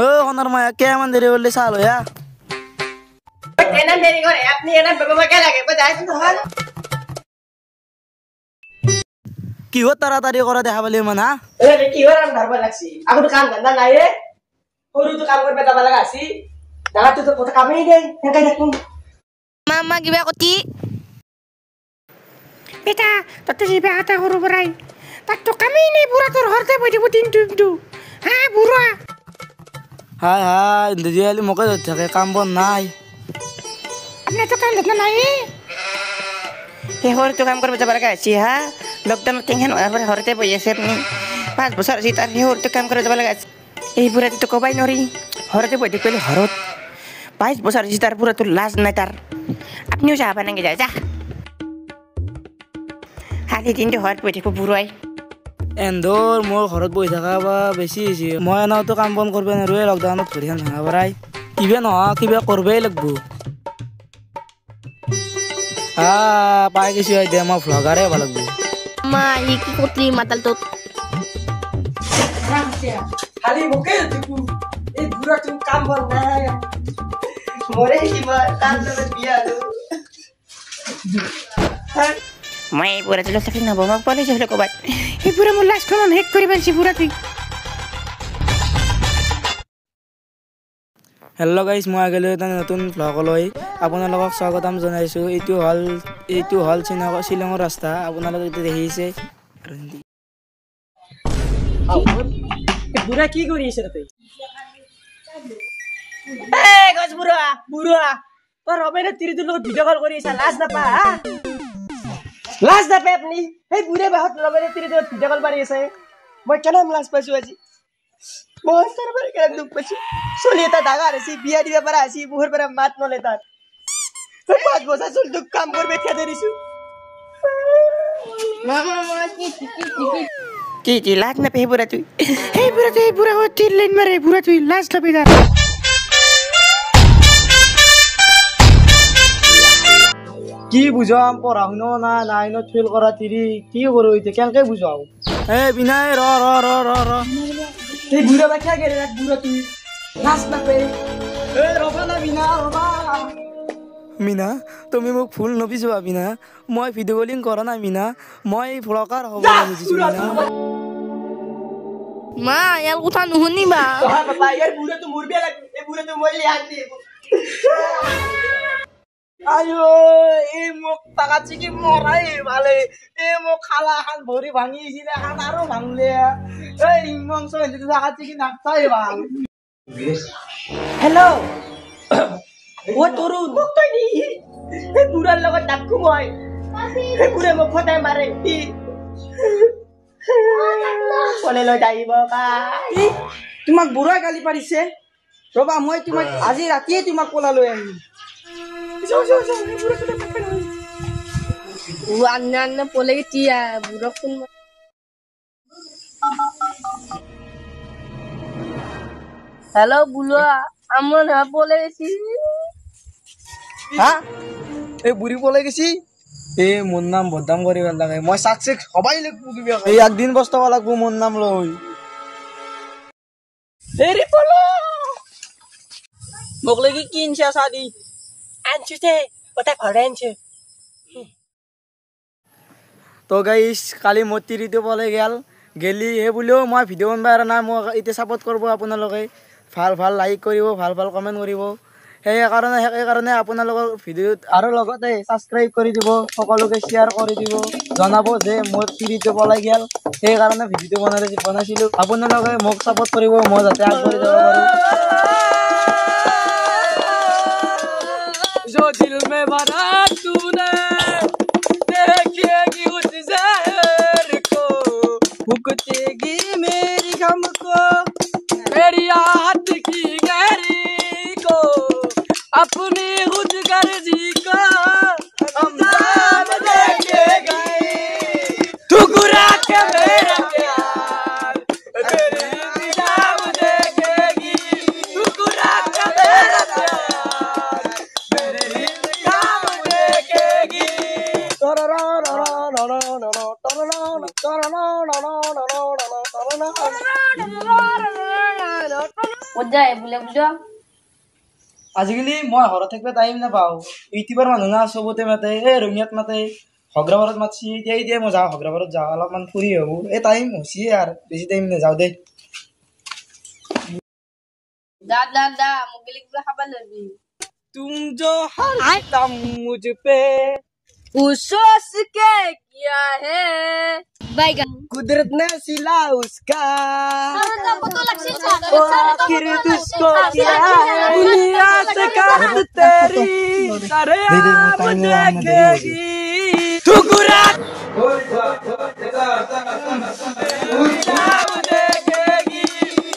ও ওনার মায়া কে মান দেরি বললে সাল হইয়া এনা দেরি করে আপনি এনা বাবা কে লাগে বাজাই তো হল কি হো তাড়াতাড়ি করে দেখা বলি মানা এ কি হরাম ধরবা লাগছি এখন কাম ধন্দা নাই রে হরু তো কাম করবে দাবা লাগাছি দাদা তো কথা কামই নেই একাই দেখুন মামা কিবা কতি বেটা ততে জিবা আটা করু বরাই তার তো কামই নেই বুড়া তোর হরতে বই দিব দিন হ্যাঁ বুড়া হাই হাই দিদিয়ালি মোকে থাকে কাম বন নাই আপনি তো কাম ধন্দা নাই হে হর তো কাম করবে যাবার লাগাছি হ্যাঁ লকডাউন কেন হরতে বই আছে আপনি 5 বছর সি তার হে হর তো কাম করে যাবার লাগাছি এই বুড়া তো কবাই নরি হরতে বই দেখলে হরত 22 বছর সি তার পুরা তো লাজ নাই তার আপনিও যাবা নাকি যা হালি দিন তো হর বই দেখো বুড়াই এন্দর মোর ঘৰত বহি থাকা বা বেছি হৈছে মই এনাওতো কাম বন কৰিব নোৱাৰোঁ লকডাউনত ঘূৰিখন ভাঙা পৰাই কিবা নহয় কিবা কৰিবই লাগিব পাই গৈছোঁ এতিয়া মই ভ্লগাৰে হ'ব লাগিব মা ই কি কতলি মাতাল তো খালি মোকে দেখু এই বুড়া তুমি কাম বল নাই মরে দিবা কাম করে বিয়া দো মই পুরা চলো চাকরি না বমা পলে চলে কবাত এই পুরা মোর লাস্ট কোন হেক করি বানছি পুরা তুই হেল্ল' গাইজ মই আগলৈ এটা নতুন ভ্লগলৈ আপোনালোকক স্বাগতম জনাইছোঁ এইটো হ'ল শ্বিলঙৰ ৰাস্তা আপোনালোকে এতিয়া দেখিছে বুড়া কি কৰি আছে তুই এ গছ বুড়া তোৰ হবে না তিৰি দুলো ভিডিও কল কৰি আছে লাজ নাপা লাজ নাপে আপনি এই বুড়ে বাহত হবে না তিরি দুলো ভিডিও কল মাৰি আছে মই কেন লাজ পাইছো আজি মই সরবার কেন দুখ পাইছো চলি এটা দাগা আছে বিয়া দিবা পারা আছে বুহর পারা মাত নলে তার 5 বছর চল দুখ কাম করবে খেতে দিছু মামা কি লাজ না পে পুরা তুই এই পুরা ও তিন লাইন মারে পুরা তুই লাজ না পে কি বুঝাম পঢ়া শুনো না নাইনত ফেল কৰা তিৰি কি কৰোঁ এতিয়া কেনেকৈ বুজাও বিনাই ৰ এই বুড়া বাচ্চা গেলে এক বুড়া তুই লাজ না পে রবা না বিনা রবা মিনা তুমি মোক ফুল নবিজোৱা মিনা মই ভিডিঅ' কলিং কৰা নাই মিনা মই ভ্লগাৰ হ'ব খুজিছোঁ মিনা মা ইয়াৰ কথা নুশুনিবা বাবা ইয়াৰ বুড়া তো মরবে লাগবে এই বুড়া তো মইলে আনতে আয়ো এই মোক তাকাছি কি মরাই ভালে এই মোক খালা খান ভরি ভাঙিছিলে খান আৰু ভাঙলে এই রিংবংশ যদি তাকাছি কি নাকতাই ভাল হেল্ল' ও তোর বক্তই নি এই বুড়ার লগত ডাকু মই এই বুড়ে মোক ফটাই মারে কলে লৈ যাইব কাই তোমাক বুঢ়াই গালি পাৰিছে ৰবা মই তোমাক আজি ৰাতিয়ে তোমাক কলা লৈ আহিম আন্না পলে টিয়া বুড়া কোন হ্যালো বুলুয়া আমরা না বলে গেছি হা এই বুড়ি পলাই গেছি মোৰ নাম বদনাম কৰিব লাগে মই সাকসেস হবাই লাগব কিবা এই একদিন বস্তাব লাগব মোৰ নাম লৈ এৰি পলো মোক লাগি কিনছা সাদি আনছুতে ওটা ফৰেনছে তো গাইস কালি মোৰ তিৰিটো পলাই গেলি সেই বুলিও মই ভিডিঅ' বনাব পৰা নাই মোক এতিয়া ছাপোৰ্ট কৰিব আপোনালোকে ভাল লাইক কৰিব ভাল কমেণ্ট কৰিব সেইকাৰণে আপোনালোকৰ ভিডিঅ'ত আৰু লগতে ছাবস্ক্ৰাইব কৰি দিব সকলোকে শ্বেয়াৰ কৰি দিব জনাব যে মোৰ তিৰিটো পলাই গেল সেইকাৰণে ভিডিঅ'টো বনাইছিলোঁ আপোনালোকে মোক ছাপোৰ্ট কৰিব মই যাতে আগবাঢ়ি যাব পাৰোঁ जो दिल में भरा तूने देखिएगी उस जहर को भुगतेगी मेरी गम को मेरी आहत की गहरी को अपनी खुद गर्जी का हम नाम देके गए ठुकरा के मेरा प्यार तेरी इंतजाम देखेगी ठुकरा के मेरा प्यार ক'ত যায় বোলে বুজো আজিকালি মই ঘৰত থাকিব টাইম নাপাওঁ ইউটিউবৰ মানুহ না চবতে মাতে এই ৰঙিয়াত মাতে হগ্ৰাবাৰত মাতছি এতিয়া মই যাওঁ হগ্ৰাবাৰত যাওঁ অলপমান ফুৰি আহোঁ এই টাইম হৈছে আৰু বেছি টাইম নাযাওঁ দেই দা মোক গেলি কিবা খাব লাগবি तुम जो हर दम मुझ पे सोच के किया है बैगन कुदरत ने सिला उसका ओ आखिर तुझको क्या है दुनिया से काट तेरी सरेआम देखेगी तू गुरा देखेगी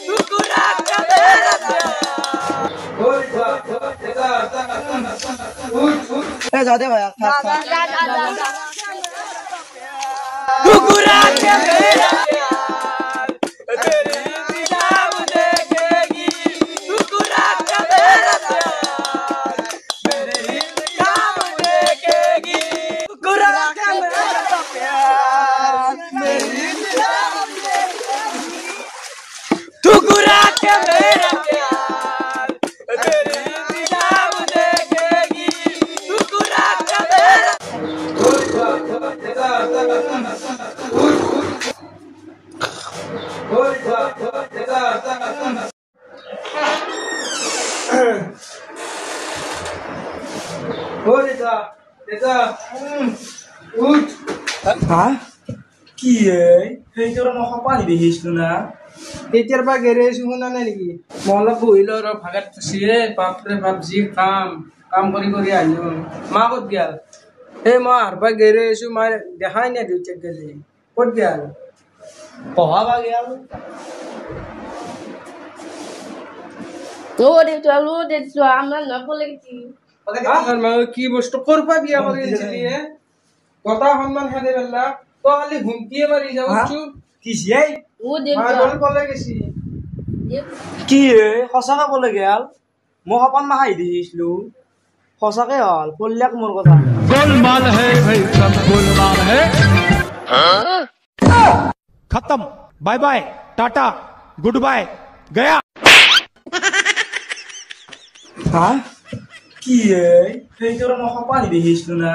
तू गुरा का मेरा যাওঁ দে ভাই तू गुरा का मेरा प्यार तेरी इंतजाम देखेगी तू गुरा का मेरा प्यार मेरे इंतजाम देखेगी तू गुरा का मेरा प्यार मेरे इंतजाम देखेगी तू गुरा का मेरा प्यार तेरी इंतजाम देखेगी तू गुरा का मेरा হা কি সেইটোৰ মই সপা দেখিছিলো না এতিয়াৰ পৰা গেৰেজ শুনা নাই নেকি মই অলপ বহিলো আৰু ভাগাত আছিলে বাপৰে বাপ যি কাম কৰি কৰি আহিলো মা ক'ত গেল এই মই হাৰপা গেৰে আছো মাৰ দেখাই নাই দেউতাক গেলি ক'ত গেল পঢ়া বা গেল লো দে আমরা নকল লাগছি আমাৰ মা কি বস্তু কৰপা বিয়া কৰি আনিছিলি গতা সন্মান খালি পেলা তই খালি হুমকিয়ে মাৰি যাও কিছে ও দে মা দল পলে গেছি কি সঁচাকে ক'লে গেল মই সপান মাহাই দেখিছিলো সঁচাকে হল কল্যাক মোৰ কথা गोलमाल है भाई सब गोलमाल है खत्म bye bye tata goodbye गया হা কি সেইটোৰ মই সপা দেখিছিলো না